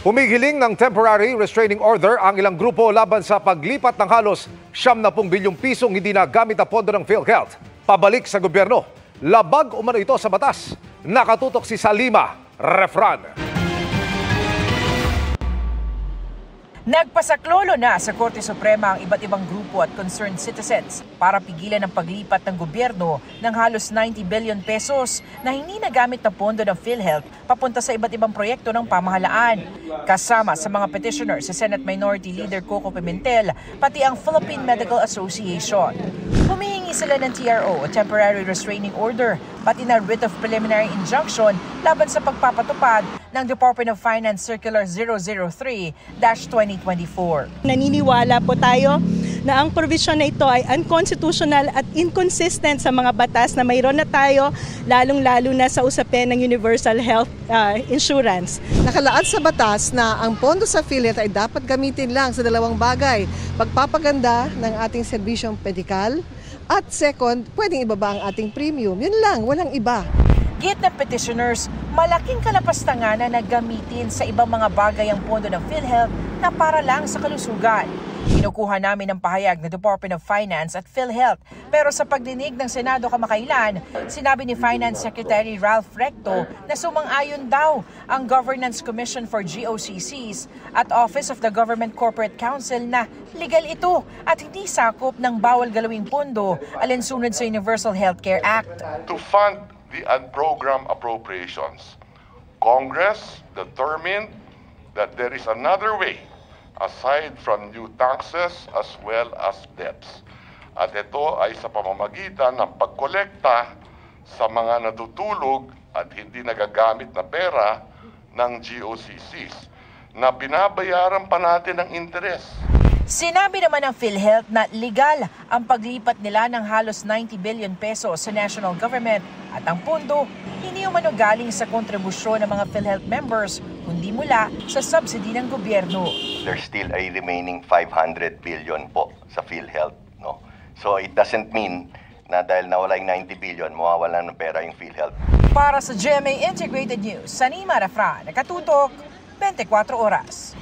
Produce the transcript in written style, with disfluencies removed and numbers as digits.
Humihiling ng temporary restraining order ang ilang grupo laban sa paglipat ng halos 70 bilyong pisong hindi na gamit na pondo ng PhilHealth pabalik sa gobyerno. Labag umano ito sa batas. Nakatutok si Salima Refran. Nagpasaklolo na sa Korte Suprema ang iba't ibang grupo at concerned citizens para pigilan ang paglipat ng gobyerno ng halos 90 billion pesos na hindi nagamit na pondo ng PhilHealth papunta sa iba't ibang proyekto ng pamahalaan. Kasama sa mga petitioners si Senate Minority Leader Coco Pimentel pati ang Philippine Medical Association. Humihingi sila ng TRO o Temporary Restraining Order pati na writ of preliminary injunction laban sa pagpapatupad ng Department of Finance Circular 003-2024. Naniniwala po tayo na ang provision na ito ay unconstitutional at inconsistent sa mga batas na mayroon na tayo, lalong-lalo na sa usapin ng Universal Health Insurance. Nakalaad sa batas na ang pondo sa PhilHealth ay dapat gamitin lang sa dalawang bagay: pagpapaganda ng ating serbisyong medikal at second, pwedeng ibaba ang ating premium. Yun lang, walang iba. Git ng petitioners, malaking kalapastangan na gamitin sa ibang mga bagay ang pondo ng PhilHealth na para lang sa kalusugan. Kinukuha namin ang pahayag ng Department of Finance at PhilHealth, pero sa pagdinig ng Senado kamakailan, sinabi ni Finance Secretary Ralph Recto na sumang-ayon daw ang Governance Commission for GOCCs at Office of the Government Corporate Council na legal ito at hindi sakop ng bawal galawing pondo alinsunod sa Universal Healthcare Act. To fund the program appropriations, Congress determined that there is another way aside from new taxes as well as debts. At ito ay sa pamamagitan ng pagkolekta sa mga natutulog at hindi nagagamit na pera ng GOCCs na binabayaran pa natin ng interes. Sinabi naman ng PhilHealth na legal ang paglipat nila ng halos 90 billion pesos sa national government at ang pondo hindi umano galing sa kontribusyon ng mga PhilHealth members kundi mula sa subsidy ng gobyerno. There's still a remaining 500 billion po sa PhilHealth, no? So it doesn't mean na dahil nawala yung 90 billion, mawawala ng pera yung PhilHealth. Para sa GMA Integrated News, Salima Refran, nakatutok 24 oras.